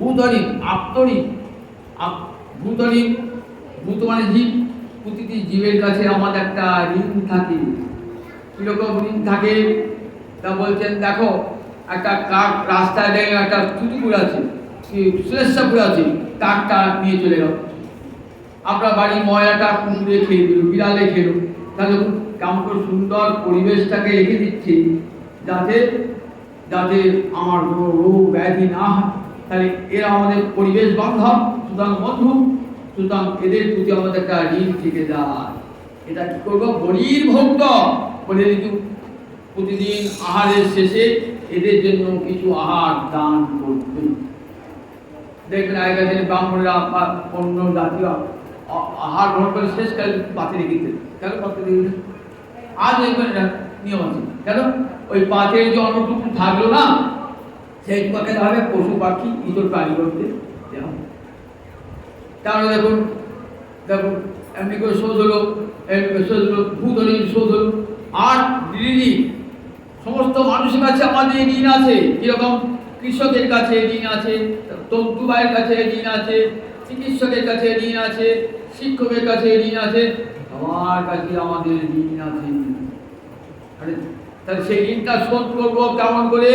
ভূতরিত আপ্তরিত ভূতরিত, ভূত মানে জীব, প্রতিটি জীবের কাছে আমাদের একটা ঋণ থাকে। কিরকম ঋণ থাকে তা বলছেন, দেখো একটা কাক রাস্তায় দেখে একটা চুটুকুর আছে, শ্লেষাপুর আছে, কাকটা নিয়ে চলে গেল। আপনার বাড়ির ময়লাটা কুকুরে খেয়ে দিল, বিড়ালে খেলো, তাহলে কেমন করে সুন্দর পরিবেশটাকে রেখে দিচ্ছি যাতে যাতে আমার কোনো রোগ ব্যাধি না হয়। তাহলে এরা আমাদের পরিবেশ বান্ধব, সুতরাং বন্ধু, সুতরাং এদের প্রতি আমাদের একটা ঋণ থেকে যায়। এটা কি করবো? বলির ভক্ত বলে কিন্তু প্রতিদিন আহারের শেষে এদের জন্য কিছু আহার দান করবে। দেখবেন আগেকার দিনে ব্রাহ্মণরা বা অন্য জাতীয় আহার গ্রহণ করে শেষকালে পাতে রেখে দিতেন। কেন পাতে রেখে দিতেন? আজ দেখবেন এটা নিয়ম আছে। কেন? ওই পাতের যে অন্নটুকু থাকলো না, সেইটুকুকে ধরে পশু পাখি ইতর প্রাণী করতে দেওয়া। তাহলে দেখুন দেখুন এমনি করে শোধ হলো, এমনি করে শোধ হলো, ভূতলীন শোধ হলো। আর দিদি সমস্ত মানুষের কাছে আমাদের ঋণ আছে। কিরকম? কৃষকের কাছে ঋণ আছে, তন্তুবাইয়ের কাছে ঋণ আছে, চিকিৎসকের কাছে ঋণ আছে, শিক্ষকের কাছে ঋণ আছে, সবার কাছে আমাদের ঋণ আছে। তাহলে সেই ঋণটা শোধ করবো কেমন করে?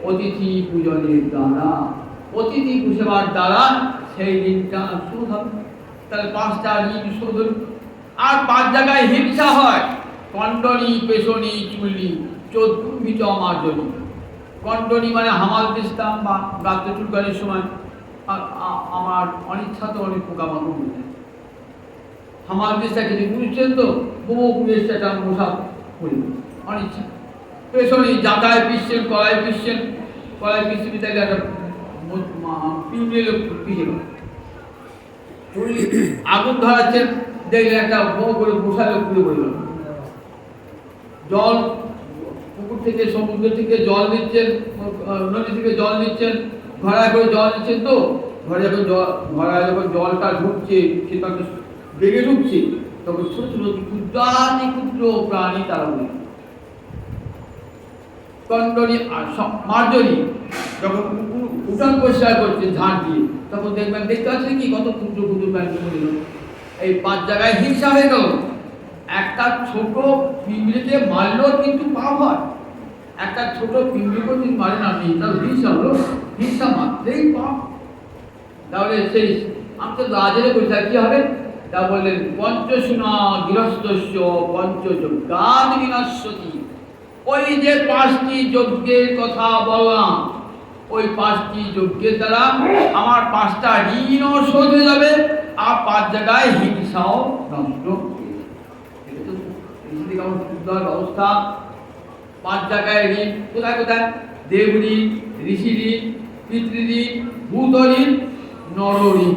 অতিথি পূজনের দ্বারা, অতিথি সেবার দ্বারা সেই ঋণটা শোধ হবে। তাহলে 5টা ঋণ শোধ হল। আর 5 জায়গায় হিংসা হয়। কণ্ডনী, পেশনী, চুল্লি, চতুর্ভিচ মার্জনী। কণ্ডনী মানে হামাল দিস্তাম বা গাত্র চুলকানির সময় আমার অনিচ্ছা তো অনেক পোকামাকড় হয়ে যায়। হামাল দিস্তা কিছু বুঝছেন তো, বহু পুরেশটা মশা করি অনিচ্ছা। পেশনী জাতায় পিসছেন, কড়াই পিসছেন, কড়াই পিসতে তাকে একটা পিঁড়ে পিছিয়ে আগুন ধরাচ্ছেন, দেখলে একটা বউ করে বসালে পুড়ে পড়ে গেল। জল পুকুর থেকে, সমুদ্র থেকে জল নিচ্ছেন, নদী থেকে জল নিচ্ছেন, ঘড়ায় করে জল নিচ্ছেন, তো ঘড়ায় যখন জলটা ঢুকছে, সেটা বেগে ঢুকছে, তখন ছোট ছোট ক্ষুদ্রাতি ক্ষুদ্র প্রাণী তারা বলে। কণ্ডনী আর মার্জনী যখন উঠান পরিষ্কার করছে ঝাঁট দিয়ে, তখন দেখবেন দেখতে পাচ্ছেন কি কত ক্ষুদ্র ক্ষুদ্র প্রাণী মরে গেল। এই 5 জায়গায় হিংসা হয়ে গেল। একটা ছোট পিঁপড়েকে মারলেও কিন্তু পাপ হয়। একটা ছোট পিঁপড়েকে কিন্তু মারে না, তার হিংসা হলো, হিংসা মাত্রেই পাপ। তাহলে সেই আমি তো রাজের বলছি কি হবে? তা বললেন, পঞ্চসুনা গৃহস্থস্য পঞ্চযজ্ঞাদ বিনাশ্যতি। ওই যে 5টি যজ্ঞের কথা বললাম, ওই 5টি যজ্ঞের দ্বারা আমার 5টা ঋণও শোধ হয়ে যাবে, আর 5 জায়গায় হিংসাও নষ্ট। ব্যবস্থা 5 জায়গায় ঋণ কোথায় কোথায়? দেব ঋণ, ঋষি ঋণ, পিতৃঋণ, ভূত ঋণ, নর ঋণ।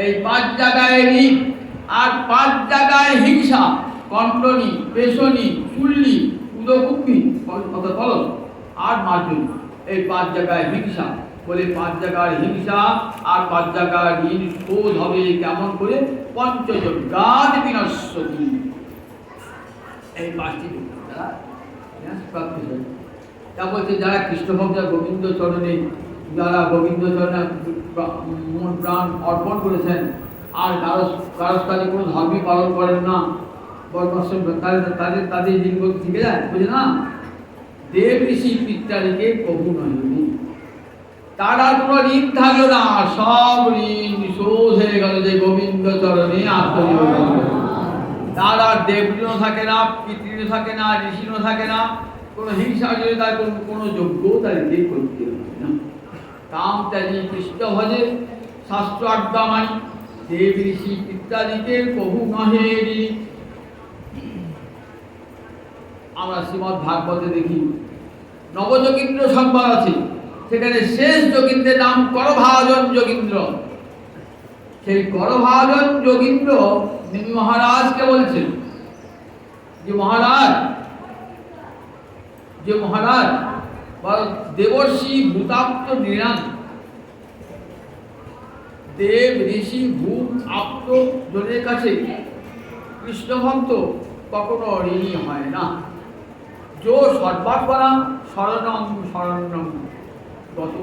এই 5 জায়গায় ঋণ আর 5 জায়গায় হিংসা। কণ্ডনী, পেশনী, চুল্লি, উদকুম্ভী আর মার্জনী। এই 5 জায়গায় হিংসা বলে 5 জায়গায় হিংসা আর 5 জায়গায় ঋণ শোধ হবে কেমন করে? পঞ্চযজ্ঞাদ বিনাশ্যতি। এই 5টি তা বলছে যারা কৃষ্ণভক্ত, গোবিন্দ চরণে, যারা গোবিন্দ চরণে মন প্রাণ অর্পণ করেছেন, আর কারোর কাছে কোনো ধর্মই পালন করেন না, তাদের ঋণগুলো থেকে যায়, বুঝে না? দেব ঋষি পিত্রাদিকে কবু নয়, তারা কোনো ঋণ থাকলো না, সব ঋণ শোধ হয়ে গেল যে গোবিন্দ চরণে আত্মনিবেদন। তার আর দেবঋণও থাকে না, পিতৃঋণও থাকে না, ঋষিও থাকে না, কোনো হিংসা যদি তার কোনো যোগ্য তাদেরকে করতে হবে না। কাম ত্যাজি কৃষ্ণ ভজে, শাস্ত্র আজ্ঞা মানি, দেব ঋষি ইত্যাদিকে কবু নহে ঋণ। আমরা শ্রীমদ্ ভাগবতে দেখি নবযোগীন্দ্র সংবাদ আছে, সেখানে শেষ যোগীন্দ্রের নাম করভাজন যোগীন্দ্র। সেই করভাজন যোগীন্দ্র তিনি মহারাজকে বলছেন যে মহারাজ দেবর্ষি ভূতাপ্ত নৃণাং, দেব ঋষি ভূত আপ্ত জনের কাছে কৃষ্ণভক্ত কখনো ঋণী হয় না। যো সর্বাত্মনা শরণং শরণং গত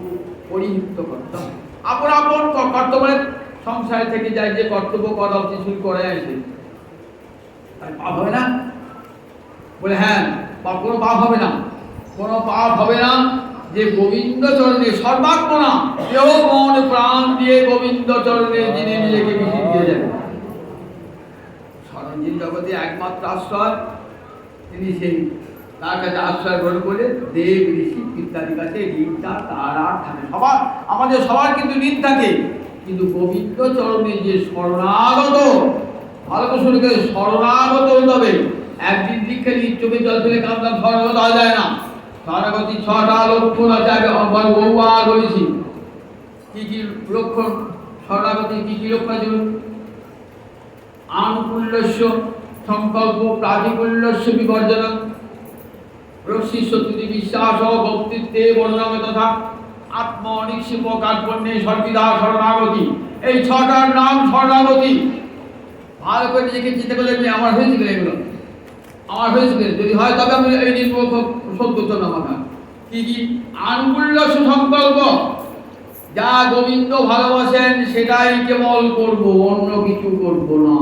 পরিহিত করতাম। আপন আপন কর্তব্যের সংসারে থেকে যায়, যে কর্তব্য করা উচিত শুরু করে আসে, পাপ হবে না? বলে হ্যাঁ, কোনো পাপ হবে না, কোনো পাপ হবে না। যে গোবিন্দ চরণে সর্বাত্মনা কেউ মন প্রাণ দিয়ে গোবিন্দ চরণে যিনি নিজেকে বিসিয়ে দিয়ে যাবেন, সরঞ্জিত জগতে একমাত্র আশ্রয় তিনি, সেই তার কাছে আশ্রয় গ্রহণ করে দেব ঋষি ইত্যাদির কাছে ঋণটা তার আর থাকে। সবার, আমাদের সবার কিন্তু ঋণ থাকে, কিন্তু গোবিন্দ চরণে যে শরণাগত, ভালো করে শুনে গেলে শরণাগত হতে হবে। একদিন দীক্ষা নিয়ে চোখে জল ফেলে কাঁদলাম, শরণাগত হওয়া যায় না। শরণাগতি 6টা লক্ষণ আছে, আগে বহুবার বলেছি। কি কি লক্ষণ শরণাগতি, কি কি লক্ষণ আছে? আনুকূল্যস্য সংকল্প, প্রাতিকূল্যস্য বিবর্জনম, রক্ষি সত্যি বিশ্বাস ও ভক্তিত্বে বর্ণম তথা আত্ম অনিক্ষিপ কার্পণ্যে সর্বিদা শরণাগতি। এই 6টার নাম শরণাগতি। ভালো করে নিজেকে চিন্তা করলে আমার হয়েছিল, এগুলো আমার হয়েছিল, যদি হয় তবে আমি এই ঋণ শোধ করতাম আমাকে। কি কি? আনুকূল্যস্য সংকল্প, যা গোবিন্দ ভালোবাসেন সেটাই কেবল করব, অন্য কিছু করব না।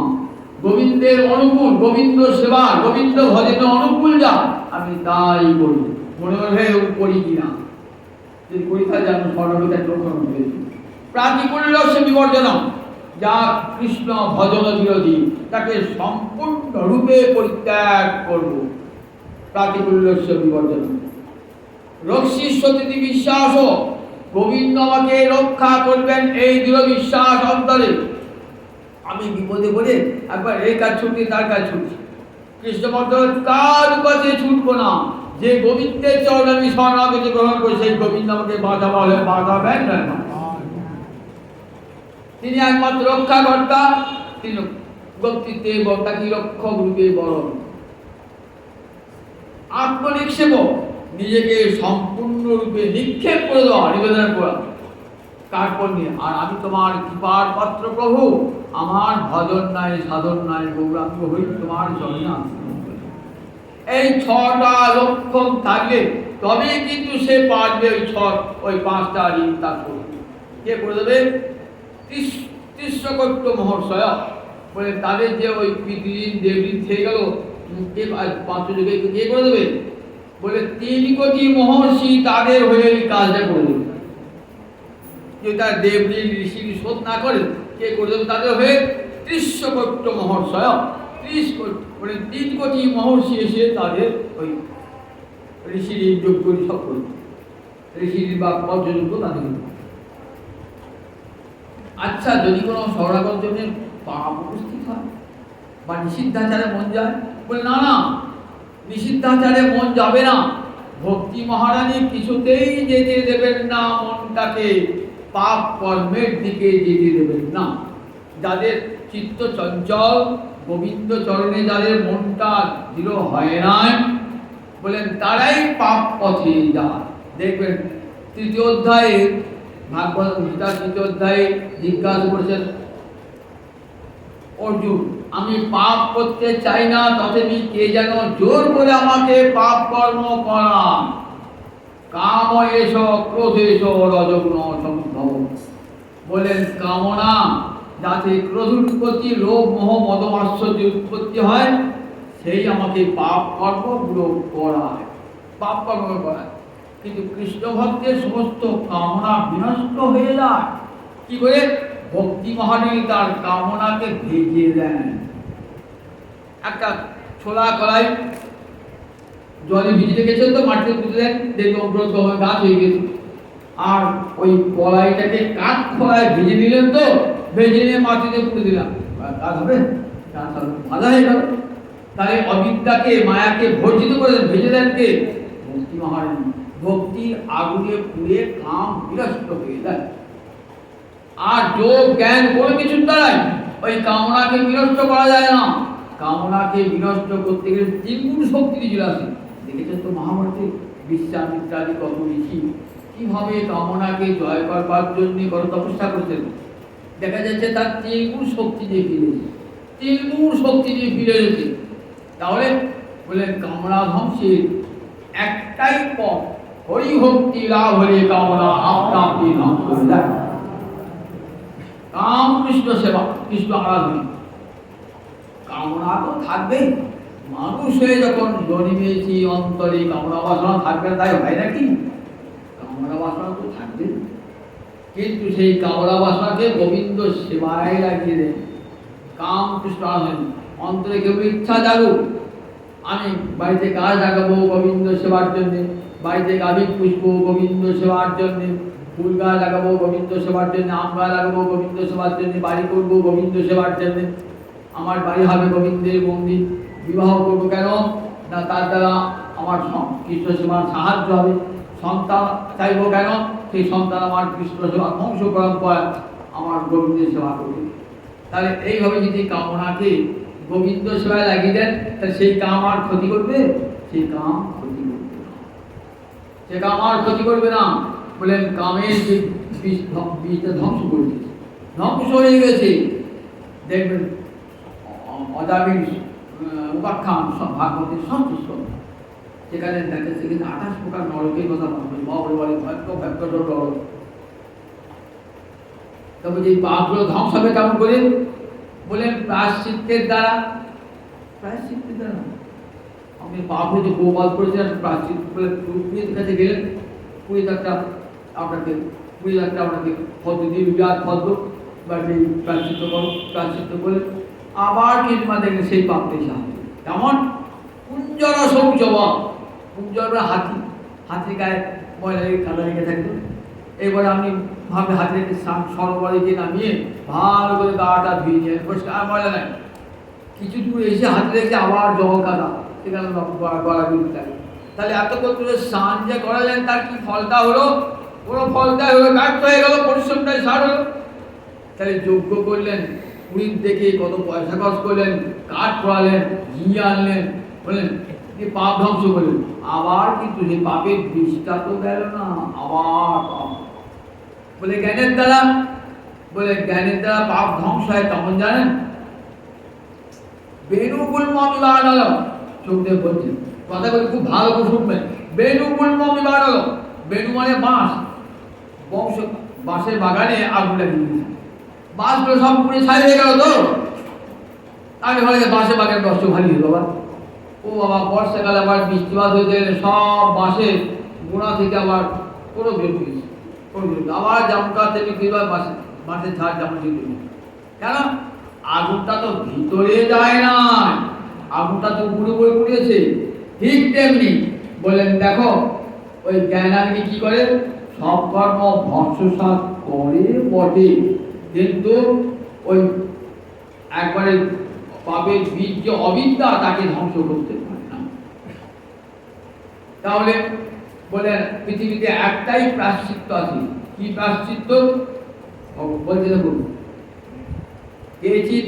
গোবিন্দের অনুকূল, গোবিন্দ সেবা, গোবিন্দ ভজনে অনুকূল যা, আমি তাই করি। মনে মনে করি কিনা, যদি করি তাহলে আমি সর্বদাই লক্ষণ পেয়েছি। প্রাতিকূল্যস্য বিবর্জনম, যা কৃষ্ণ ভজন বিরোধী তাকে সম্পূর্ণরূপে পরিত্যাগ করব, প্রাতিকূল্যস্য বিবর্জনম। রক্ষি সত্যি বিশ্বাস, গোবিন্দ আমাকে রক্ষা করবেন এই দৃঢ় বিশ্বাস অন্তরে। আমি বিপদে পড়ে একবার এই কাজ ছুটি, তার কাজ ছুটছি, কৃষ্ণ ভক্ত কার কাছে ছুটবো না। যে গোবিন্দের চরণ আমি শরণাগতি গ্রহণ করি, সেই গোবিন্দ আমাকে বাধা বলে, বাধাবেন না। তিনি একমাত্র রক্ষাকর্তা, তিনি ভক্তিতে তাকে রক্ষক রূপে বরণ। আত্মনিক্ষেপ, নিজেকে সম্পূর্ণরূপে নিক্ষেপ করে দেওয়া, নিবেদন করা, কার্পণ্যে। আর আমি তোমার কৃপার পাত্র প্রভু, আমার ভজন নাই, সাধন নাই, গৌরাঙ্গ হই তোমার চরণে আশ্রয়। এই 6টা লক্ষণ থাকলে তবে কিন্তু সে পারবে ওই 5টা ঋণ তার করবে। কে করে দেবে? তৃষ্ণকট্য মহাশয় বলে, তাদের যে ওই পিতৃঋণ দেবঋণ থেকে গেল, কে 5 যুগে কে করে দেবে? বলে 3 কোটি মহর্ষি তাদের হয়ে এই কাজটা করে দেবে। কেউ তার দেবঋণ ঋষি শোধ না করে, কে করে দেবে? তাদের হয়ে তৃষ্ণকট্য মহাশয়, 3 কোটি মহর্ষি এসে তাদের ওই ঋষির যোগ্য সব করে, ঋষির বা পঞ্চযোগ্য তাদের। আচ্ছা, যদি কোনো শরণাগত জন্য পাপ উপস্থিত হয় বা নিষিদ্ধাচারে মন যায়, বলে না না, নিষিদ্ধাচারে মন যাবে না। ভক্তি মহারানী কিছুতেই যেতে দেবেন না মনটাকে, পাপ কর্মের দিকে যেতে দেবেন না। যাদের চিত্ত চঞ্চল, গোবিন্দ চরণে যাদের মনটা দৃঢ় হয় নাই, বলেন তারাই পাপ পথে যায়। দেখবেন 3য় অধ্যায়ে, ভাগবত গীতা 3য় অধ্যায়ে জিজ্ঞাসা করেছেন অর্জুন, আমি পাপ করতে চাই না, তথাপি কে যেন জোর করে আমাকে পাপ কর্ম করান। কাম এস ক্রোধেশ রজগুণ সম্ভব, বলেন কামনা, যাতে ক্রোধ উৎপত্তি, লোভ মোহ মদ মাৎসর্য উৎপত্তি হয়, সেই আমাকে পাপ কর্মগুলো করায়, পাপ কর্ম করায়। কিন্তু কৃষ্ণ ভক্তের সমস্ত কামনা বিনষ্ট হয়ে যায়। কি করে? ভক্তি মহারানী তার কামনাকে ভেজিয়ে দেন। একটা ছোলা কলাই জলে ভিজে গেছেন, তো মাটিতে পুঁতে দেন, দেখবেন গ্রোথ গাছ হয়ে গেছে। আর ওই কলাইটাকে কাঠ খোলায় ভেজে নিলেন, তো ভেজে নিয়ে মাটিতে পুঁতে দিলাম, গাছ হবে? গাছ হবে, ভালো হয়ে গেল। তাহলে অবিদ্যাকে, মায়াকে ভর্জিত করে দেন, ভেজে দেন কে? ভক্তি মহারানী। ভক্তির আগুনে পুড়ে কাম বিনষ্ট হয়ে যায়। আর যোগ জ্ঞান কোনো কিছুর দ্বারাই ওই কামনাকে বিনষ্ট করা যায় না। কামনাকে বিনষ্ট করতে গেলে 3 গুণ শক্তি দিয়ে আসে। দেখেছেন তো মহাভারতে বিশ্বামিত্রাদি কত ঋষি কিভাবে কামনাকে জয় করবার জন্য কত তপস্যা করতেন। দেখা যাচ্ছে তার 3 গুণ শক্তি দিয়ে ফিরেছে, 3 গুণ শক্তি দিয়ে ফিরে এসেছে। তাহলে বললেন কামনা ধ্বংসের একটাই পথ, হরি ভক্তি লাভ হলে কামনা আপনা আপনি ধ্বংস হয়ে যায়। কৃষ্ণ সেবা, কৃষ্ণ আরাধনা। কামনা তো থাকবেই, মানুষ হয়ে যখন জন্মেছি অন্তরে কামনা বাসনা থাকবে, তাই হয় নাকি? কামনা বাসনা তো থাকবে, কিন্তু সেই কামনা বাসনাকে গোবিন্দ সেবায় লাগিয়ে দেন। কাম কৃষ্ণ আরাধনা অন্তরে কেউ ইচ্ছা জাগুক, আমি বাড়িতে গাছ লাগাবো গোবিন্দ সেবার জন্যে, বাড়িতে গাভী পুষবো গোবিন্দ সেবার জন্যে, ফুল গাছ লাগাবো গোবিন্দ সেবার জন্য, আম গাছ লাগাবো গোবিন্দ সেবার জন্য, বাড়ি করবো গোবিন্দ সেবার জন্য, আমার বাড়ি হবে গোবিন্দের মন্দির, বিবাহ করবো কেন না তার দ্বারা আমার কৃষ্ণ সেবার সাহায্য হবে, সন্তান চাইবো কেন সেই সন্তান আমার কৃষ্ণ সেবা বংশ পরম্পরা আমার গোবিন্দের সেবা করবে। তাহলে এইভাবে যদি কামনাকে গোবিন্দ সেবায় লাগিয়ে দেন, তাহলে সেই কাম আর ক্ষতি করবে? সেই কাম ক্ষতি করবে না, সে কাম আর ক্ষতি করবে না। বলেন কামের যে বীজটা ধ্বংস করে দিয়েছে, ধ্বংস হয়ে গেছে। দেখবেন অজামিল উপাখ্যান ভাগবতের সন্তুষ্ট, সেখানে দেখা যাচ্ছে কিন্তু 28 প্রকার নরকের কথা বলে বলে ভয়ঙ্কর নরক। তবে যে পাপগুলো ধ্বংস হবে কেমন করে? বলেন প্রায়শ্চিত্তের দ্বারা। প্রায়শ্চিত্তের দ্বারা আপনি পাপ হয়ে যে গোবাদ করেছিলেন, প্রায়শ্চিত্ত বলে পুরীর কাছে গেলেন, পুরী একটা আপনাকে পদ্ম দিয়ে বিরাট পদ্ম বা সেই প্রায়শ্চিত্ত করো, প্রায়শ্চিত্ত করে আবার কিংবা দেখলেন সেই পাপকে সাহায্য। কেমন? কুঞ্জর শৌচবা, কুঞ্জর হাতির গায়ে ময়লা লেগে কাদা লেগে থাকতো, এবারে আপনি ভাবে হাতিকে সরোবরে গিয়ে নামিয়ে ভালো করে গাটা ধুয়ে নিয়ে পরিষ্কার, ময়লা নাই, কিছু দূর এসে হাতে রেখে আবার জল কাদা, সেখানে গলা ডুবতে থাকে। তাহলে এত করে স্নান যে করালেন, তার কি ফলটা হলো? কোনো ফলটাই হলো, ব্যর্থ হয়ে গেল, পরিশ্রমটাই সার হলো। তাহলে যজ্ঞ করলেন, পুরীর দেখে কত পয়সা খরচ করলেন, কাঠ পড়ালেন, ঘি আনলেন, বললেন পাপ ধ্বংস করলেন, আবার কিন্তু সেই পাপের বিষটা তো গেল না, আবার পাপ। বলে জ্ঞানের দ্বারা, বলে জ্ঞানের দ্বারা পাপ ধ্বংস হয় কেমন জানেন? বেণুগুল্ম বিবাদল, চোখদেব বলছেন কথা বলে খুব ভালো করে শুনবেন। বেণুগুল্ম বিবাদল, বেণু মানে বাঁশ, বাঁশের বাগানে আগুন লাগিয়ে দিয়েছে, বাঁশগুলো সব পুড়ে ছাই হয়ে গেল। তো আগে ভালো বাঁশের বাগানে নষ্ট ভারী হলো বাবা। ও বাবা, বর্ষাকালে আবার বৃষ্টিপাত হয়ে গেলে সব বাঁশের গোড়া থেকে আবার কোনো বেরো গেছে, আবার জামকা থেকে ফিরবার বাঁশের ঝাড় যেমন যেতে, কেন? আগুনটা তো ভিতরে যায় না, আগুনটা তো উপরে উপরে পুড়িয়েছে। ঠিক তেমনি বললেন দেখো, ওই জ্ঞানাগ্নি কি করে? সব কর্ম ভস্মসাৎ করে বটে, কিন্তু ওই একবারে পাপের বীজ যে অবিদ্যা, তাকে ধ্বংস করতে পারে না। তাহলে বলেন পৃথিবীতে একটাই প্রায়শ্চিত্ত আছে। কি প্রায়শ্চিত্ত? বলতে দেখুন, কেচিৎ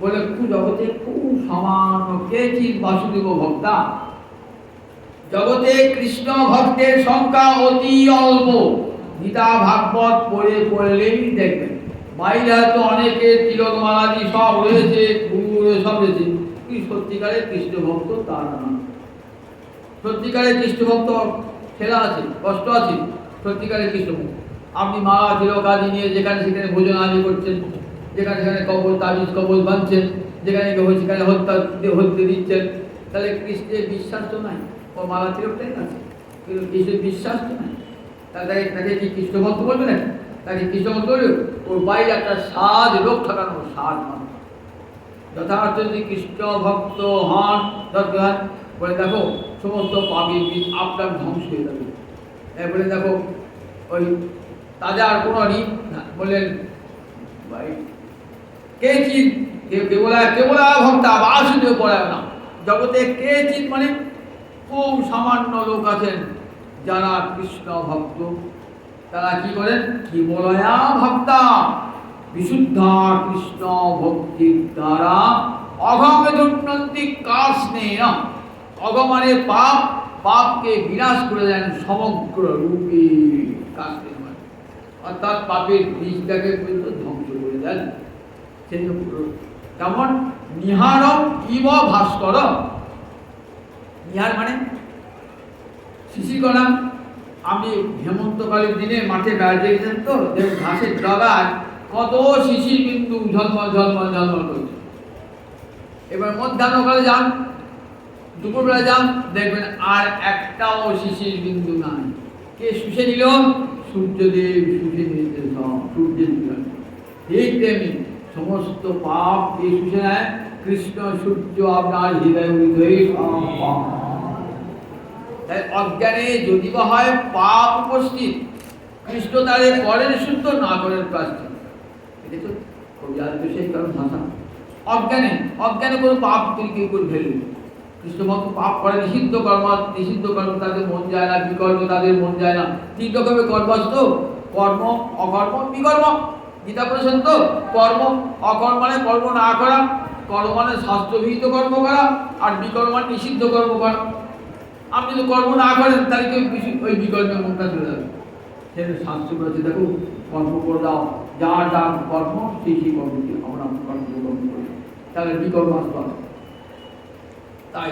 বলে জগতে খুব সামান্য, কেচিৎ বাসুদেব ভক্তা, জগতে কৃষ্ণ ভক্তের সংখ্যা অতি অল্প। গীতা ভাগবত পড়লেই দেখবেন, বাইরে হয়তো অনেকে তিলকমালাদি সব রয়েছে, গুরু সব রয়েছে, কি সত্যিকারের কৃষ্ণ ভক্ত তারা না। সত্যিকারের কৃষ্ণ ভক্ত ঠেলা আছে, কষ্ট আছে। সত্যিকারের কৃষ্ণ ভক্ত আপনি মালা তিলক আদি নিয়ে যেখানে সেখানে ভোজন আদি করছেন, যেখানে সেখানে কবল তাবিজ কবল বাঁধছেন, যেখানে সেখানে হত্যা দিচ্ছেন, তাহলে কৃষ্ণের বিশ্বাস তো নাই। ও মালা তিলকটাই আছে, কিন্তু কৃষ্ণের বিশ্বাস তো নাই। তাহলে তাকে কি কৃষ্ণ ভক্ত বলবে নাকি? তাকে কৃষ্ণ ভক্ত বলবে? ওর বাইরে একটা সাজ লোক থাকানো, সাজ মানে যথার্থ যদি কৃষ্ণ ভক্ত হন দরকার। বলে দেখো সমস্ত পাপের বীজ আপনার ধ্বংস হয়ে যাবে। বলে দেখো ওই তাদের আর কোনো ঋণ বললেন কে চিত কেবল ভক্তা বাসুদেব পড়ায় না। জগতে কে চিত মানে খুব সামান্য লোক আছেন যারা কৃষ্ণ ভক্ত, তারা কি করেন? কি বলয়া ভক্তা বিশুদ্ধা কৃষ্ণ ভক্তির দ্বারা অঘমে দুর্নন্তি কাস্নেহ। অগমানে পাপ, পাপকে বিনাশ করে দেন সমগ্র রূপে। কাস্নেহ অর্থাৎ পাপের বীজটাকে পর্যন্ত ধ্বংস করে দেন। সেই কেমন? নিহারম ইব ভাস্কর। নিহার মানে শিশিকণা। আমি হেমন্তকালের দিনে মাঠে বেড়াতে গেছেন, তো ঘাসের ডগায় কত শিশির বিন্দু ঝলমল ঝলমল ঝলমল করছে। এবার মধ্যাহ্নকালে যান, দুপুরবেলা যান, দেখবেন আর একটাও শিশির বিন্দু নাই। কে শুষে নিল? সূর্যদেব শুষে নিয়েছে সব, সূর্যের কিরণ। ঠিক তেমনি সমস্ত পাপ কে শুষে নেয়? কৃষ্ণ সূর্য আপনার হৃদয় হৃদয়ে সব পাপ। তাই অজ্ঞানে যদি বা হয় পাপ উপস্থিত, কৃষ্ণ তারে করেন শুদ্ধ, না করেন প্রায়শ্চিত্ত। এটা তো কবি আসবে সেই কারণ ভাষা। অজ্ঞানে অজ্ঞানে কোনো পাপ তিনি কেউ করে ফেললেন। কৃষ্ণভক্ত পাপ করে নিষিদ্ধ কর্ম তাদের মন যায় না, বিকর্ম তাদের মন যায় না। তিন রকমের কর্মস্থ, কর্ম, অকর্ম, বিকর্ম। গীতা পড়েছেন তো? কর্ম, অকর্ম মানে কর্ম না করা, কর্ম মানে শাস্ত্রবিহিত কর্ম করা, আর বিকর্ম মানে নিষিদ্ধ কর্ম করা। আপনি যদি কর্ম না করেন তাহলে কেউ ওই বিকর্মের মনটা চলে যাবে। সেটা শাস্ত্র করেছে, দেখো কর্ম করে দাও, যার যার কর্ম সেই সেই কর্মকে আমরা কর্ম করি, তাহলে বিকর্ম আসতে হবে। তাই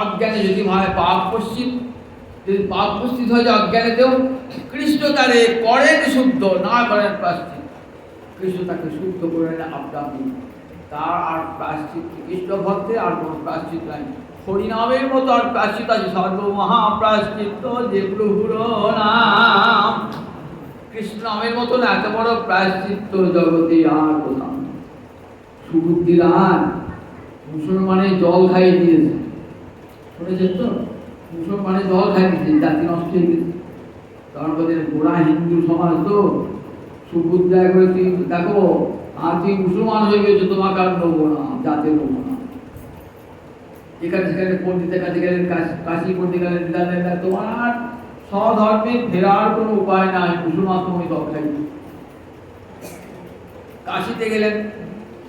অজ্ঞানে যদি হয় পাপ উপস্থিত, যদি পাপ উপস্থিত হয়ে যায় অজ্ঞানেতেও, কৃষ্ণ তারে করেন শুদ্ধ, না করেন প্রায়শ্চিত্ত। কৃষ্ণ তাকে শুদ্ধ করে নেন আপনি, তার আর প্রায়শ্চিত্ত কৃষ্ণ ভক্তে আর কোনো প্রায়শ্চিত্ত নাই। হরিনামের মতো আর প্রায়শ্চিত্ত আছে, সর্বমহাপ্রায়শ্চিত্ত যে প্রভুর নাম। কৃষ্ণ নামের মতো না এত বড় প্রায়শ্চিত্ত জগতে আর কোথাও। সুবুদ্ধির আর মুসলমানের জল খাইয়ে দিয়েছে, শুনেছেন তো? মুসলমানের জল খাইয়ে দিয়েছে, জাতি নষ্ট হয়ে গেছে। কারণ ওদের গোড়া হিন্দু সমাজ তো, সুবুদ্ধা করে তুই দেখো আর তুই মুসলমান হয়ে গেছো, তোমাকে আর নেবো না, জাতে নেবো না। এখানে সেখানে পণ্ডিতের কাছে গেলেন, কাশি পণ্ডিত গেলেন, তোমার স্বধর্মে ফেরার কোনো উপায় নাই, মুসলমান তুমি জল খাইবে। কাশিতে গেলেন,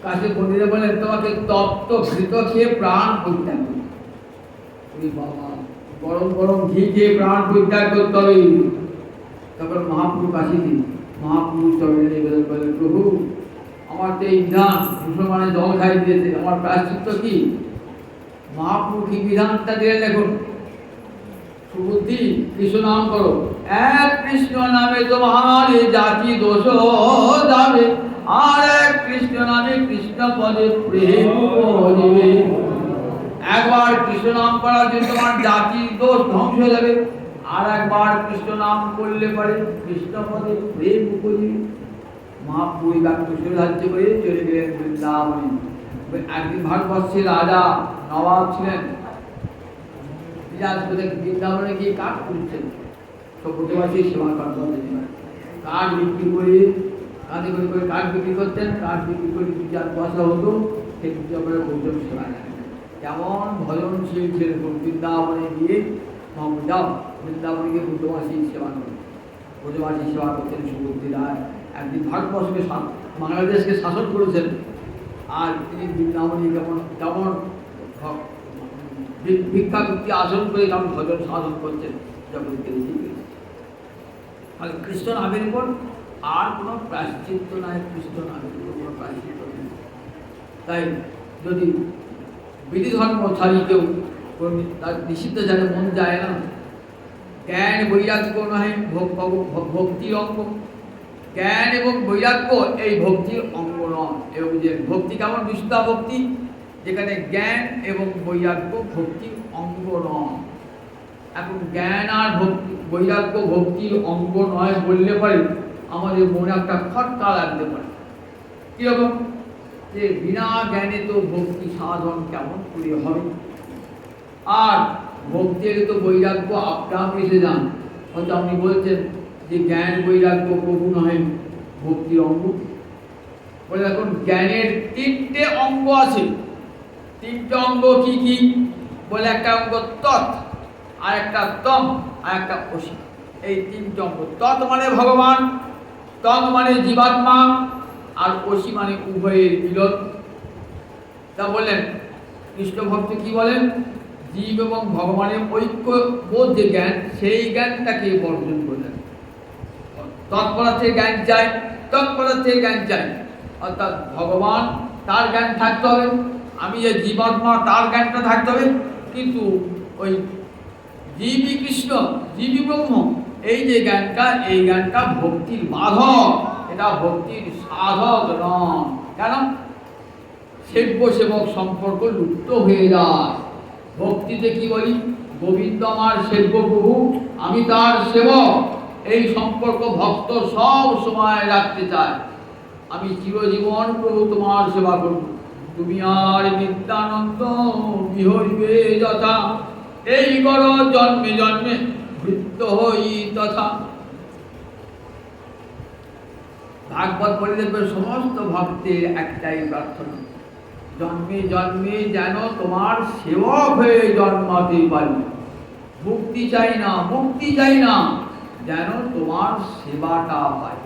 কাশি পণ্ডিতে বলেন তোমাকে তপ্ত ঘৃত খেয়ে প্রাণ পরিত্যাগ করতে হবে। বাবা, গরম গরম ঘি খেয়ে প্রাণ পরিত্যাগ করতে হবে। তখন মহাপুরুষ কাশিতে মহাপুরুষ চরণে নিবেদন করেন, প্রভু আমার তো এই বিধান, মুসলমানের জল খাই দিয়েছে, আমার প্রায়শ্চিত্ত কি? মহাপুরুষ কি বিধানটা দিলেন দেখুন, সুবুদ্ধি কৃষ্ণ নাম করো, এক কৃষ্ণ নামে তোমার জাতি দোষ যাবে, আর এক কৃষ্ণ নামে কৃষ্ণ পদে প্রেম করবে। একবার কৃষ্ণ নাম করার জন্য তোমার জাতির দোষ ধ্বংস হয়ে যাবে, আর একবার কৃষ্ণ নাম করলে পরে কৃষ্ণ পদে প্রেম করবে। মহাপুরী বাক্য রাজ্য করে চলে গেলেন বৃন্দাবনে। একদিন ভারতবর্ষের রাজা নবাব ছিলেন, বৃন্দাবনে গিয়ে কাঠ করছেন, সভ্যতাবাসী সেবা করতে কাঠ বিক্রি করে, কাঁধে করে করে কাঠ বিক্রি করতেন, কাঠ বিক্রি করে 2-4 পয়সা হতো, সেই করে ভোজন সেবা করেন। কেমন ভজনশীল ছিলেন। বৃন্দাবনে গিয়ে যাও, বৃন্দাবনে গিয়ে ব্রজবাসী সেবা করেন, ব্রজবাসী সেবা করতেন সুবুদ্ধি রায়। একদিন ভারতবর্ষকে বাংলাদেশকে শাসন করেছেন, আর তিনি বৃন্দাবনে কেমন কেমন ভিক্ষাবৃত্তি আসন করে কেমন ভজন সাধন করছেন যখন তাহলে কৃষ্ণ নামের উপর আর কোনো প্রায়শ্চিত্ত নাই, কৃষ্ণ নামের উপর কোনো প্রায়শ্চিত্ত নেই। তাই যদি বিধি ধর্ম ছাড়ি কেউ তার নিষিদ্ধ জানে মন যায় না, জ্ঞান বৈরাগ্য নয় ভক্তির অঙ্গ। জ্ঞান এবং বৈরাগ্য এই ভক্তির অঙ্গ নয়। এবং যে ভক্তি কেমন? বিশুদ্ধ ভক্তি, যেখানে জ্ঞান এবং বৈরাগ্য ভক্তির অঙ্গ নয়। এখন জ্ঞান আর ভক্তি বৈরাগ্য ভক্তির অঙ্গ নয় বললে পরে আমাদের মনে একটা খটকা লাগতে পারে। কিরকম? যে বিনা জ্ঞানে তো ভক্তি সাধন কেমন করে হবে, আর ভক্তির তো বৈরাগ্য আপনার এসে যান। হয়তো আপনি বলছেন যে জ্ঞান বৈরাগ্য প্রভু নয় ভক্তির অঙ্গ। বলে এখন জ্ঞানের 3টে অঙ্গ আছে। 3টে অঙ্গ কি কি? বলে একটা অঙ্গ তৎ, আর একটা তম, আর একটা অসি। এই 3টে অঙ্গ। তৎ মানে ভগবান, তম মানে জীবাত্মা, আর অসি মানে উভয়ের মিলন। তা বললেন কৃষ্ণ ভক্ত কি বলেন? জীব এবং ভগবানের ঐক্য বোধ যে জ্ঞান, সেই জ্ঞানটাকে বর্জন করলেন। তৎপদার্থের জ্ঞান চাই, তৎপদার্থের জ্ঞান চাই, অর্থাৎ ভগবান তার জ্ঞান থাকতে হবে, আমি যে জীবাত্মা তার জ্ঞানটা থাকতে হবে। কিন্তু ওই জীবই কৃষ্ণ, জীবই ব্রহ্ম, এই যে জ্ঞানটা, এই জ্ঞানটা ভক্তির বাধক। এটা ভক্তির সাধক নন। কেন? সেব্য সেবক সম্পর্ক লুপ্ত হয়ে যায়। ভক্তিতে কি বলি? গোবিন্দ আমার সেব্য প্রভু, আমি তার সেবক। এই সম্পর্ক ভক্ত সব সময় রাখতে চায়। আমি চিরজীবন প্রভু তোমার সেবা করব, তুমি আর নিত্যানন্দ বিহরিবে যথা, এই কর জন্মে জন্মে বৃত্ত হই তথা। ভাগবত পড়ে দেখবে সমস্ত ভক্তের একটাই প্রার্থনা, জন্মে জন্মে যেন তোমার সেবক হয়ে জন্মাতে পারি। মুক্তি চাই না, মুক্তি চাই না, যেন তোমার সেবাটা পাই।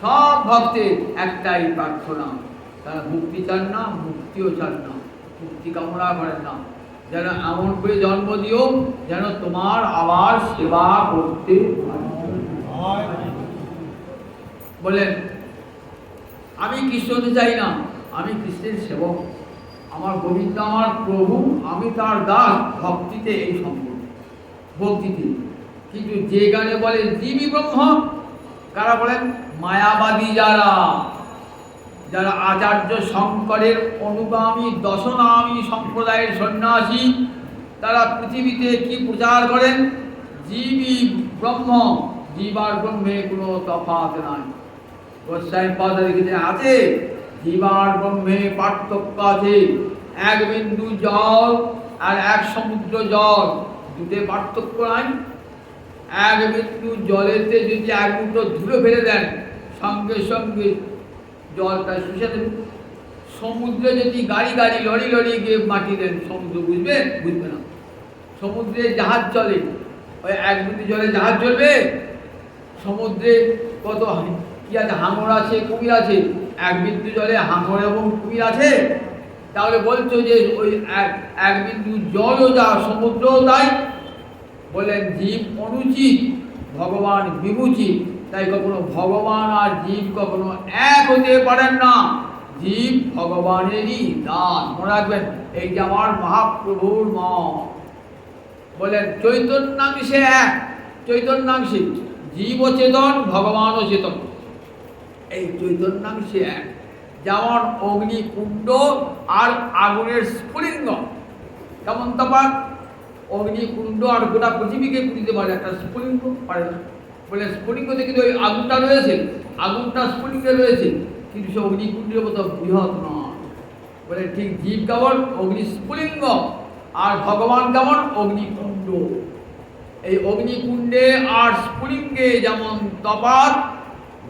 সব ভক্তের একটাই প্রার্থনা, তারা মুক্তি চান না, মুক্তিও চান না, মুক্তি কামনা করেন না। যেন এমন করে জন্ম দিও যেন তোমার আবার সেবা করতে পারি। বলেন আমি কৃষ্ণ হতে চাই না, আমি কৃষ্ণের সেবক, আমার গোবিন্দ আমার প্রভু, আমি তার দাস। ভক্তিতে এই সম্পর্ক, ভক্তিতে। কিন্তু যে গানে বলে জীবই ব্রহ্ম, কারা বলেন? মায়াবাদী যারা, যারা আচার্য শঙ্করের অনুগামী দশনামী সম্প্রদায়ের সন্ন্যাসী, তারা পৃথিবীতে কি প্রচার করেন? জীবই ব্রহ্ম, জীব আর ব্রহ্মে কোনো তফাৎ নাই। গোস্বামী পাদ লিখেছে আছে জীবার ব্রহ্মে পার্থক্য আছে, এক বিন্দু জল আর এক সমুদ্র জল, দুটো পার্থক্য নাই। এক বিন্দু জলেতে যদি এক মুঠো ধুলো ফেলে দেন, সঙ্গে সঙ্গে জলটা শুষে দেবে। সমুদ্রে যদি গাড়ি গাড়ি লরি লরি গিয়ে মাটি দেন, সমুদ্র বুঝবে? বুঝবে না। সমুদ্রে জাহাজ চলে, ওই এক বিন্দু জলে জাহাজ চলবে? সমুদ্রে কত কি আছে, হাঙর আছে, কুমির আছে, এক বিন্দু জলে হাঙর এবং কুমির আছে? তাহলে বলছো যে ওই এক বিন্দু জলও যা, সমুদ্রও তাই। বললেন জীব অনুচিত, ভগবান বিমুচিত। তাই কখনো ভগবান আর জীব কখনো এক হতে পারেন না। জীব ভগবানেরই দাস, মনে রাখবেন। এই যে আমার মহাপ্রভুর মত। বলেন চৈতন্যাংশে এক, চৈতন্যাংশে জীবও চেতন, ভগবানও চেতন। এই চৈতন্যাংশে এক। যেমন অগ্নিকুণ্ড আর আগুনের স্ফুলিঙ্গ, কেমন তফাৎ? অগ্নিকুণ্ড আর গোটা পৃথিবীকে পুড়িতে পারে, একটা স্ফুলিঙ্গ পারে না। বলে স্ফুলিঙ্গতে কিন্তু ওই আগুনটা রয়েছে, আগুনটা স্ফুলিঙ্গে রয়েছে, কিন্তু সে অগ্নিকুণ্ডের মতো বৃহৎ নয়। বলে ঠিক জীব কেমন? অগ্নিস্ফুলিঙ্গ। আর ভগবান কেমন? অগ্নিকুণ্ড। এই অগ্নিকুণ্ডে আর স্ফুলিঙ্গে যেমন তফাৎ,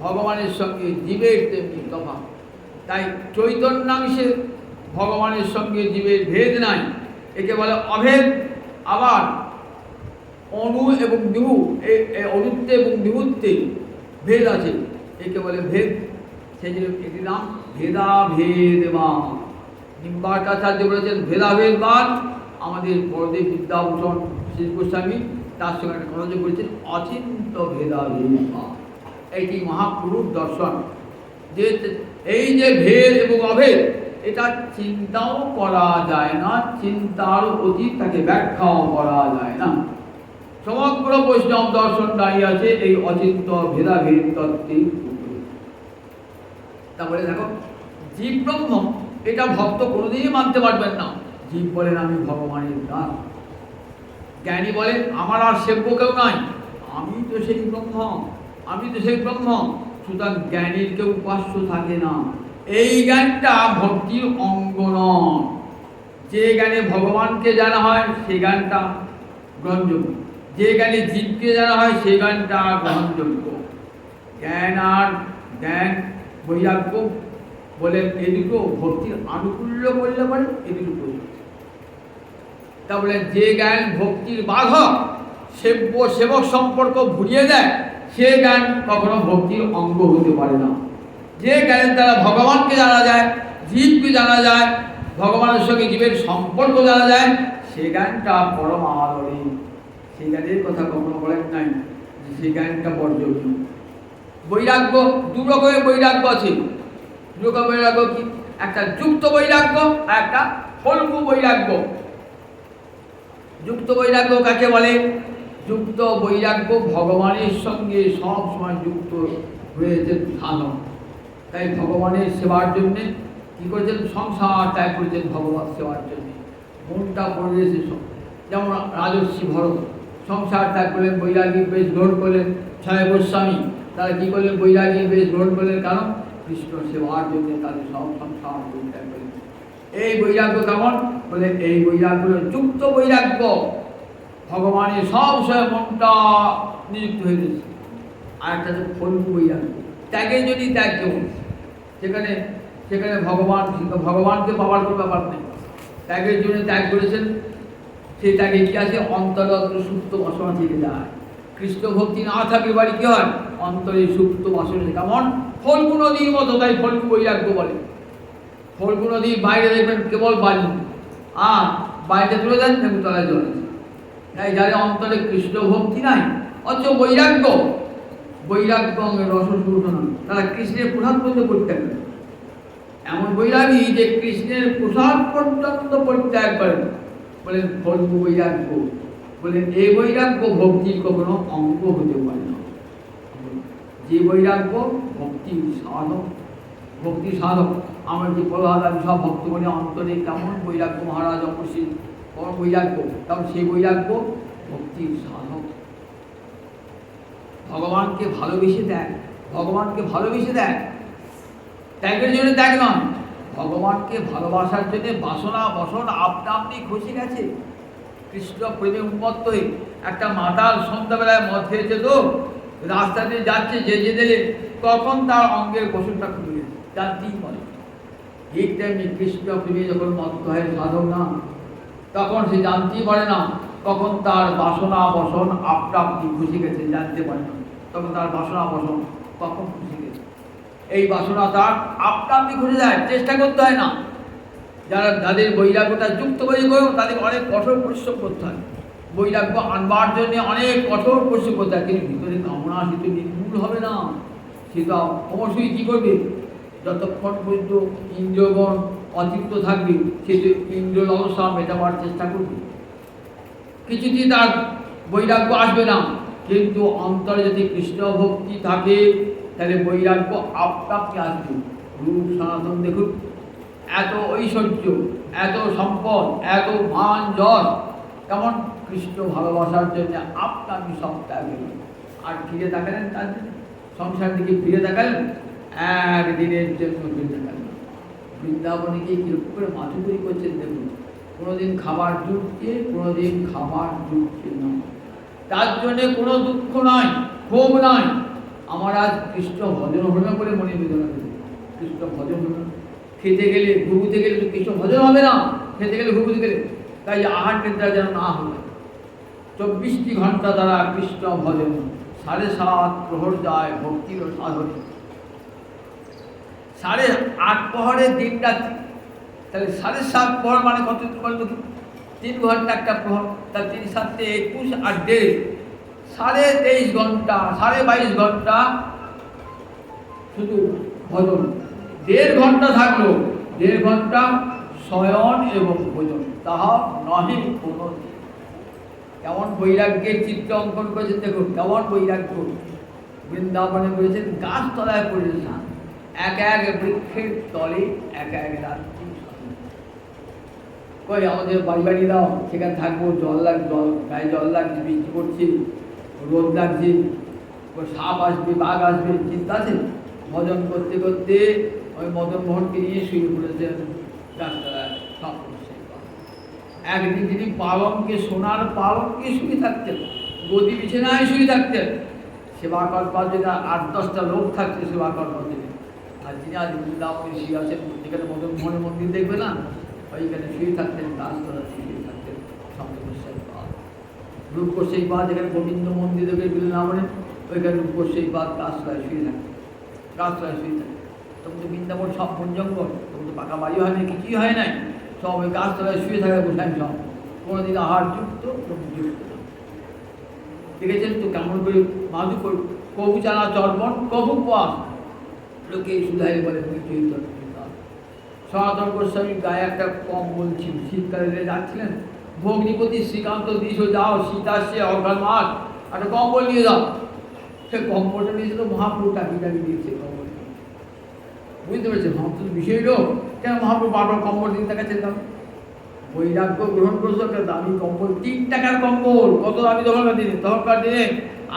ভগবানের সঙ্গে জীবের তেমনি তফাৎ। তাই চৈতন্যাংশে ভগবানের সঙ্গে জীবের ভেদ নাই, একে বলে অভেদ। আবার অণু এবং বিভু, এই অণুত্বে এবং বিভুত্বে ভেদ আছে, একে বলে ভেদ। সেই জন্য এটির নাম ভেদাভেদবাদ। নিম্বার্কাচার্য বলেছেন ভেদাভেদবাদ। আমাদের বড়দেব বিদ্যাভূষণ শ্রী গোস্বামী তার সঙ্গে একটা কথা বলেছেন অচিন্ত ভেদাভেদবাদ। এটি মহাপুরুষ দর্শন, যে এই যে ভেদ এবং অভেদ, এটা চিন্তাও করা যায় না, চিন্তার অতীত তাকে ব্যাখ্যাও করা যায় না। সমগ্র বৈষ্ণব দর্শন দাঁড়িয়ে আছে এই অচিন্ত ভেদাভেদ তত্ত্বের উপরে। তারপরে দেখো জীব ব্রহ্ম, এটা ভক্ত কোনোদিনই মানতে পারবেন না। জীব বলেন আমি ভগবানের দাস, জ্ঞানী বলেন আমার আর সেব্য কেউ নাই, আমি তো সেই ব্রহ্ম, আমি তো সেই ব্রহ্ম। সুতরাং জ্ঞানীর কেউ উপাস্য থাকে না। এই জ্ঞানটা ভক্তির অঙ্গ নয়। যে জ্ঞানে ভগবানকে জানা হয় সেই জ্ঞানটা গ্রহণযোগ্য, যে জ্ঞানে জীবকে জানা হয় সেই জ্ঞানটা গ্রহণযোগ্য। জ্ঞান আর জ্ঞান বৈরাগ্য বলে এ দুটো ভক্তির আনুকূল্য করলে পারে, এ দুটো করলে। তা বলে যে জ্ঞান ভক্তির বাধক, সেব্য সেবক সম্পর্ক ভুলিয়ে দেয়, সে জ্ঞান কখনো ভক্তির অঙ্গ হতে পারে না। যে জ্ঞানের দ্বারা ভগবানকে জানা যায়, জীবকে জানা যায়, ভগবানের সঙ্গে জীবের সম্পর্ক জানা যায়, সে জ্ঞানটা পরম আদরে। সেই জ্ঞানের কথা কখনো বলেন নাই যে সেই জ্ঞানটা বর্জনীয়। বৈরাগ্য দু রকমের বৈরাগ্য আছে। দু রকম বৈরাগ্য কি? একটা যুক্ত বৈরাগ্য আর একটা ফলগু বৈরাগ্য। যুক্ত বৈরাগ্য কাকে বলে? যুক্ত বৈরাগ্য ভগবানের সঙ্গে সব সময় যুক্ত হয়েছেন সাধক। তাই ভগবানের সেবার জন্যে কী করেছেন, সংসার ত্যাগ করেছেন ভগবান সেবার জন্যে, মনটা পড়ে গেছে সব। যেমন রাজর্ষি ভরত সংসার ত্যাগ করলেন, বৈরাগী বেশ গ্রহণ করলেন। ছয় গোস্বামী তারা কী করলেন, বৈরাগী বেশ গ্রহণ করলেন, কারণ কৃষ্ণ সেবার জন্য তাদের সব সংসার পরিত্যাগ করলেন। এই বৈরাগ্য কেমন বলে, এই বৈরাগ্য যুক্ত বৈরাগ্য, ভগবানের সব সময় মনটা নিযুক্ত হয়ে গেছে। আর একটা হচ্ছে ফলগু বৈরাগ্য, ত্যাগের যদি ত্যাগ কেমন, সেখানে সেখানে ভগবানকে পাওয়ার কোনো ব্যাপার নেই। ত্যাগের জন্য ত্যাগ করেছেন, সেই ত্যাগে কি আছে, অন্তরত সুপ্ত বাসনা থেকে যায়। কৃষ্ণ ভক্তি না থাকলে বাড়ি কি হয়, অন্তরে সুপ্ত বাসনা কেমন ফল্গু নদীর মতো, তাই ফল্গু বৈরাগ্য বলে। ফল্গু নদীর বাইরে দেখবেন কেবল বালি, আর বাইরে তুলে দেন দেখুন তলায় জল। তাই যাদের অন্তরে কৃষ্ণ ভক্তি নাই, অথচ বৈরাগ্য বৈরাগ্য রসশোষণ, তারা কৃষ্ণের প্রসাদ পর্যন্ত পরিত্যাগ করেন। এমন বৈরাগী যে কৃষ্ণের প্রসাদ পর্যন্ত পরিত্যাগ করেন, বলেন ফল্গু বৈরাগ্য। বলেন এই বৈরাগ্য ভক্তির কখনো অঙ্গ হতে পারে না। যে বৈরাগ্য ভক্তির সাধক, ভক্তি সাধক। আমার যে প্রহ্লাদ আমি সব ভক্তগণে অন্তরে কেমন বৈরাগ্য, মহারাজ অবশ্যই কোন বৈরাগ্য, কারণ সেই বৈরাগ্য ভক্তির সাধক। ভগবানকে ভালোবেসে দেয়, ভগবানকে ভালোবেসে দেয়, ত্যাগের জন্য ত্যাগ নয়, ভগবানকে ভালোবাসার জন্য বাসনা বসন আপনা আপনি খসে গেছে। কৃষ্ণ প্রেমে উন্মত্ত হয়ে একটা মাতাল সন্ধ্যাবেলায় মদ খেয়েছে, তো রাস্তা দিয়ে যাচ্ছে, যে দিলে তখন তার অঙ্গের বসনটা খুলে গেছে, জানতেই পারে। ঠিক তেমনি কৃষ্ণ প্রেমে যখন মত্ত হয় সাধক না, তখন সে জানতেই পারে না, তখন তার বাসনা বসন আপনা আপনি খুশি গেছে, জানতে পারে না তখন তার বাসনা বসন কখন খুশি গেছে। এই বাসনা তার আপনা আপনি খুঁজে যায়, চেষ্টা করতে হয় না। যাদের বৈরাগ্যটা যুক্ত বৈরাগ্য, তাদের অনেক কঠোর পরিশ্রম করতে হয়। বৈরাগ্য আনবার জন্য অনেক কঠোর পরিশ্রম করতে হয়, কিন্তু ভিতরে কামনা সে তো নির্মূল হবে না। সে তো অবশ্যই কী করবে, যতক্ষণ পর্যন্ত ইন্দ্রিয়গণ অতৃপ্ত থাকবে, সে তো ইন্দ্র লালসা মেটাবার চেষ্টা করবে। কিছুতেই তার বৈরাগ্য আসবে না। কিন্তু অন্তরে যদি কৃষ্ণ ভক্তি থাকে, তাহলে বৈরাগ্য আপনি আসবে। রূপ সনাতন দেখুন, এত ঐশ্বর্য, এত সম্পদ, এত মান যশ, কেমন কৃষ্ণ ভালোবাসার জন্য আপনি সব ত্যাগ করলেন। আর ফিরে তাকালেন, তার সংসার দিকে ফিরে তাকালেন, একদিনের জন্য ফিরে তাকালেন। বৃন্দাবনে গিয়ে কিরকম করে মাথুরি করছেন দেখুন, কোনোদিন খাবার জুটছে, কোনোদিন খাবার জুটছে না। তার জন্যে কোনো দুঃখ নয়, ক্ষোভ নয়। আমার আজ কৃষ্ণ ভজন হলো না বলে মনে বেদনা করে, কৃষ্ণ ভজন হলো না। খেতে গেলে ঘুঘুতে গেলে তো কৃষ্ণ ভজন হবে না, খেতে গেলে ঘুঘুতে গেলে। তাই আহার নিদ্রা যেন না হয়, 24টি ঘন্টা তারা কৃষ্ণ ভজন, 7.5 প্রহর যায় ভক্তির সাধনে, 8.5 প্রহরের দিন রাত্রি। তাহলে 7.5 প্রহর মানে কত বলতো, 3 ঘন্টা একটা প্রহর, তার 3 7 21 আর 1.5, 23.5 ঘন্টা, 22.5 ঘন্টা শুধু ভজন। 1.5 ঘন্টা থাকলো, 1.5 ঘন্টা শয়ন এবং ভোজন, তাহা নহে কোনো। কেমন বৈরাগ্যের চিত্র অঙ্কন করেছেন দেখুন, কেমন বৈরাগ্য। বৃন্দাবনে করেছেন গাছতলায় পড়েছেন, এক এক বৃক্ষের তলে এক এক রাত্রি। কই আমাদের বাড়ি দাও, সেখানে থাকবো, জল গায়ে জল লাগছে, বৃষ্টি পড়ছে, রোদ লাগছে, সাপ আসবে, বাঘ আসবে, চিন্তা আছে। ভজন করতে করতে ওই মদন মোহনকে নিয়ে শুয়ে পড়েছেন গাছতলায়। সব একদিন তিনি পালঙ্কে, সোনার পালঙ্কে শুয়ে থাকতেন, গদি বিছানায় শুয়ে থাকতেন। সেবা করবার জন্য 8-10টা লোক থাকছে সেবা করবার জন্য। আর যিনি আজ বৃন্দাবনে শুয়ে আছেন, যেখানে মদন মোহনের মন্দির দেখবে না, ওইখানে শুয়ে থাকতেন, গাছতলা শুয়ে থাকতেন শঙ্কর পাল। রূপকোষেই পাল, যেখানে গোবিন্দ মন্দির দেখে বৃন্দাবনে, ওইখানে রূপকোষেই পাল গাছতলায় শুয়ে থাকতেন, গাছতলায় শুয়ে থাকতেন। তখন তো বৃন্দাবন সব বন জঙ্গল, তখন তো পাকা বাড়ি হয় না, কিছুই হয় নাই, সব ওই গাছতলায় শুয়ে থাকে বসান সব। কোনোদিন আহার যুক্ত, যুক্ত দেখেছেন তো কেমন করে মাধু কবু চানা চর্বণ কবু পাস লোকে সুধাই বলে সনাতন গোস্বামীর গায়ে একটা কম্বল ছিল, শীতকালে যাচ্ছিলেন, ভগ্নিপতি শ্রীকান্ত দিশো যাও, শীত আসছে, অঘ্রাণ মাস, একটা কম্বল নিয়ে যাও। সে কম্বলটা দিয়েছে তো মহাপ্রভু টাকি দিয়েছে কম্বলটা, বুঝতে পেরেছে ভক্তের বিষয় লোক কেন মহাপ্রভু বারবার কম্বল দিন তাকে চেতাম। বৈরাগ্য গ্রহণ করছো একটা দামি কম্বল, 3 টাকার কম্বল, কত দামি তখনকার দিনে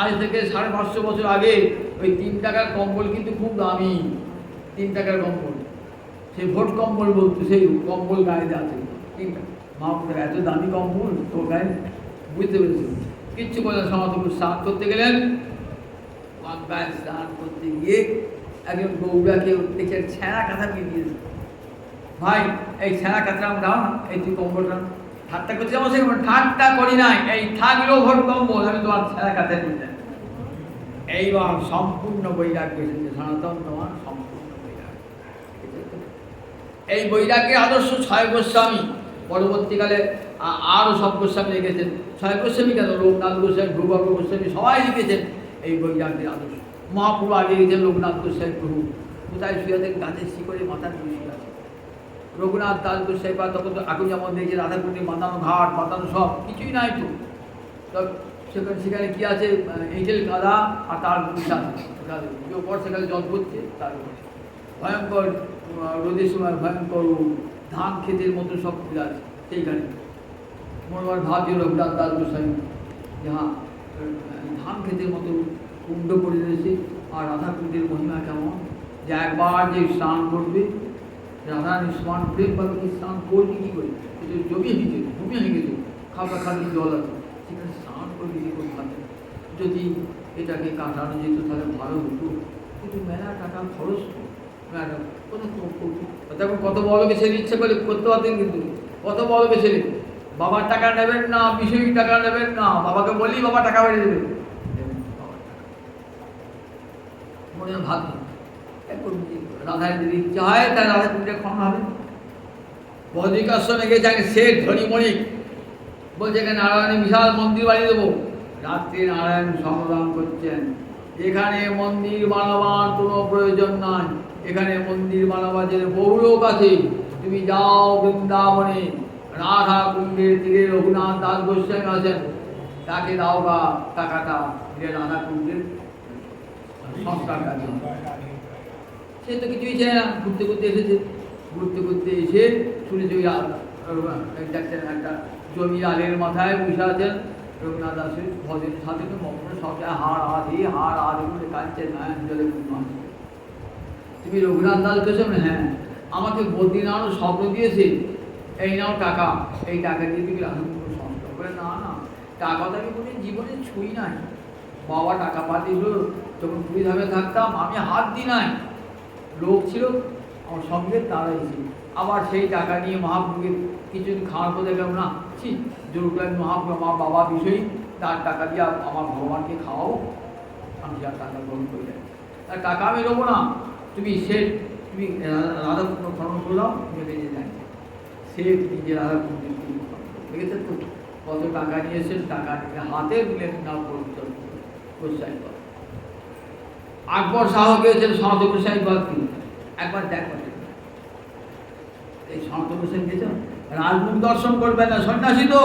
আজ থেকে 550 বছর আগে ওই 3 টাকার কম্বল কিন্তু খুব দামি, 3 টাকার কম্বল, সেই ভোট কম্বল বলতো, সেই কম্বল গায়ে আছে 3 টাকা। মহাপ্রভু এত দামি কম্বল তো গায়ে, বুঝতে পেরেছি কিচ্ছু বলে সমাজকে স্নান করতে গেলেন, গায়ে স্নান করতে গিয়ে একজন গৌরাকে দেখে ছেঁড়া কাঁথা দিয়ে দিয়েছে, ভাই এই ছেঁড়া কাঁথা দাও না, এই তুই কম্বলটা। ঠাট্টা করছি আমার সে ঠাট্টা করি নাই, এই থাকলো ভোট কম্বল, আমি তোমার ছেঁড়া কাঁথা দিতে। এইবার সম্পূর্ণ বৈরাগ্য এসেছে, সনাতন তোমার সম্পূর্ণ বৈরাগ্য। এই বৈরাগ্যের আদর্শ 6 গোস্বামী, পরবর্তীকালে আরও সব গোস্বামী লিখেছেন, 6 গোস্বামী কেন, লোকনাথ গোস্বামী, ভূগর্ভ গোস্বামী সবাই লিখেছেন এই বৈরাগ্যের আদর্শ। মহাপ্রভু আগে গেছেন লোকনাথ গোস্বামী প্রভু, কোথায় শুয়ে আছেন, গাছের শিকড়ে মাথার বসে আছে। রঘুনাথ দাস গোস্বামী পা তখন তো এখন যেমন দেখছে রাধাকুণ্ডে মাতানো ঘাট মাতানো সব কিছুই নাই তো, সেখানে কী আছে, এঁটেল কাদা আর তার গুছা আছে, ওপর সেখানে জল পড়ছে, তার উপরে ভয়ঙ্কর রোদের সময় ভয়ঙ্কর ধান ক্ষেতের মতো সব ফুল আছে সেইখানে। মনোবার ভাবছে রঘুনাথ দাস গোস্বামী যে হ্যাঁ ধান ক্ষেতের মতো কুণ্ড করে রয়েছে, আর রাধাকুণ্ডের মহিমা কেমন, যে একবার যে স্নান করবে রাধা স্নান প্রেমভাবে কি স্নান করবে কী করে, জমিয়ে দিতে ঘুমিয়ে গেছে, খাবার খালি জল আছে, সেখানে স্নান করবে কী করে থাকে। যদি এটাকে কাটানো যেত তাহলে ভালো হতো, কিন্তু মেলা টাকা খরচ তো, ম্যাডাম তখন কত বড় ছেলে ইচ্ছে করে করতে পারতেন, কিন্তু কত বড় ছেলে বাবার টাকা নেবেন না, বিষয়ী টাকা নেবেন না, বাবাকে বলি বাবা টাকা বেড়ে দেবে, মনে ভাবি রাধার যদি ইচ্ছা হয় তাহলে রাধা কুণ্ডে ক্ষণ হবে। বদ্রিক আশ্রমে গিয়ে যাকে শেঠ ধনীমণি বলছে এখানে নারায়ণের বিশাল মন্দির বানিয়ে দেবো, রাত্রে নারায়ণ সংগ্রাম করছেন, এখানে মন্দির বানাবার কোনো প্রয়োজন নাই, এখানে মন্দির বানাবার জন্য বহু লোক আছে, তুমি যাও বৃন্দাবনে রাধা কুণ্ডের তীরে রঘুনাথ দাস গোস্বামী আছেন, তাকে দাও বা টাকাটা, রাধা কুণ্ডের সংস্কার কাজ। সে তো কিছুই চায় না, ঘুরতে ঘুরতে এসেছে, ঘুরতে ঘুরতে এসে শুনেছি ওই দেখছেন একটা জমি আলের মাথায় বসে আছেন রঘুনাথ দাসের ভজনের সাথে, তো মগ্ন সবটা হাড় আধি করে কাঁদছে নয়ন জলে মানুষ। তুমি রঘুনাথ দাস কেছো? হ্যাঁ, আমাকে বদ্রীনারায়ণ স্বপ্ন দিয়েছে, এই নাও টাকা, এই টাকা দিয়ে তুমি রাধাকুণ্ড সংস্কার করে। না না, টাকা তো আমি কোনো জীবনে ছুঁই নাই, বাবা টাকা পাঠিয়েছিল যখন পুরীধামে থাকতাম, আমি হাত দিই নাই, লোক ছিল আমার সঙ্গে তারাই ছিল। আবার সেই টাকা নিয়ে মহাপ্রভুকে কিছুদিন খাওয়ার পর দেখলাম না, ঠিক জোর করে মহাপ্রভু আমার বাবা বিষয়ী, তার টাকা দিয়ে আমার ভগবানকে খাওয়াও, আমি যার টাকা গ্রহণ করে যাই, তার টাকা আমি নেবো না, তুমি রাধাকুণ্ড খনন করলাম, তুমি বেঁচে যাই। সে নিজে রাধাকুণ্ড দেখেছেন তো কত টাকা নিয়েছেন, টাকা নিয়ে হাতে দিলেন না পরিচয় গোস্বামী। আকবর শাহ গিয়েছেন সনাতন গোস্বামী ভক্তি, একবার দেখবেন এই সনাতন গোস্বামী গিয়েছেন, রাজমুখ দর্শন করবেন না, সন্ন্যাসী তো।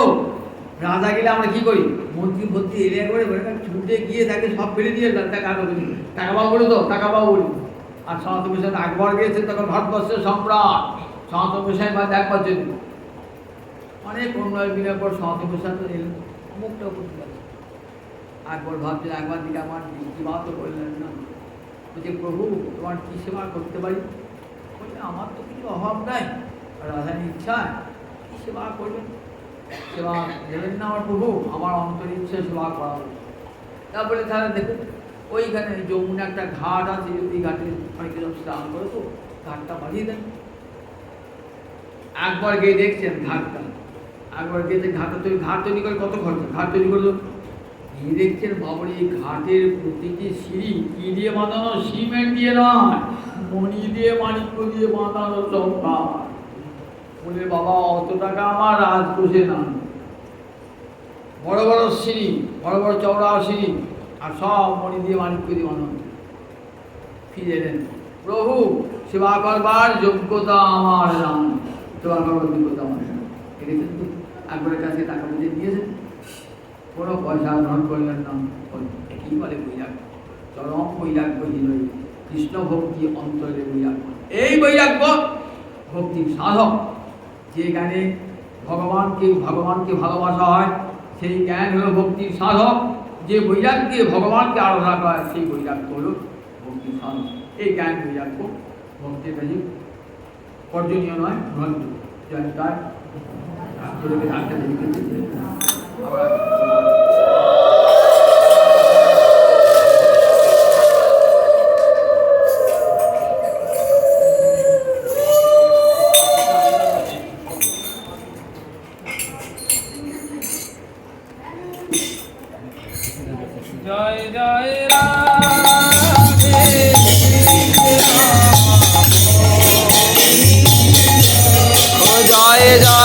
রাজা গেলে আমরা কি করি, মন্ত্রী ভর্তি এরিয়া করে ছুটে গিয়ে তাকে সব ফেলে দিয়ে টাকা পাবো বলি তো, টাকা পাবো বলি। আর সনাতন গোস্বামী আকবর গিয়েছেন তখন ভারতবর্ষের সম্রাট, সনাতন গোস্বামী বা দেখবার জন্য অনেক উন্নয়ন বিনয়ের পর সনাতন গোস্বামী তো এলেন, মুখটা উপর আকবর ভাবছেন একবার দিকে আমার দৃষ্টিপাত তো করলেন না, বলছে প্রভু তোমার কী সেবা করতে পারি? বলছে আমার তো কিছু অভাব নাই, রাধার ইচ্ছা কী সেবা করবেন, সেবা দেবেন না আমার প্রভু, আমার অন্তরের ইচ্ছা সেবা করা হবে। তারপরে তাহলে দেখুন ওইখানে যমুনা একটা ঘাট আছে, যদি ঘাটে অনেকে সব স্নান করে তো ঘাটটা বাড়িয়ে দেন। একবার গিয়ে দেখছেন ঘাটটা, একবার গিয়ে ঘাটটা তৈরি, ঘাট তৈরি করে কত খরচ, ঘাট তৈরি করলো গিয়ে দেখছেন বাবুর এই ঘাটের প্রতিটি সিঁড়ি কি দিয়ে বাঁধানো, সিমেন্ট দিয়ে নয়, মণি দিয়ে মাণিক্য দিয়ে বাঁধানো সব ঘাট। বলে বাবা অত টাকা আমার রাজকোষে না, বড় বড় সিঁড়ি, বড় বড় চওড়া সিঁড়ি, আর সব মণি দিয়ে মাণিক্য দিয়ে বাঁধানো। ফিরে এলেন, প্রভু সেবা করবার যোগ্যতা আমার রাম, সেবা করবার যোগ্যতা আমার রাম। কিন্তু একবারের কাছে টাকা বুঝে দিয়েছেন, কোনো পয়সা গ্রহণ করলেন না, কী বলে বৈরাগ্য। চরম বৈরাগ্যহীন কৃষ্ণ ভক্তি অন্তরে বৈরাগ্য। এই বৈরাগ্য ভক্তির সাধক। যে জ্ঞানে ভগবানকে ভালোবাসা হয় সেই জ্ঞান হলো ভক্তির সাধক। যে বৈরাগ্যে ভগবানকে আরাধনা করা হয় সেই বৈরাগ্য হলো ভক্তির সাধক। এই জ্ঞান বৈরাগ্য ভক্তির কাছে অর্জনীয় নয়, গ্রহণযোগ্য। তার জয় জয় রাধে জয় জয়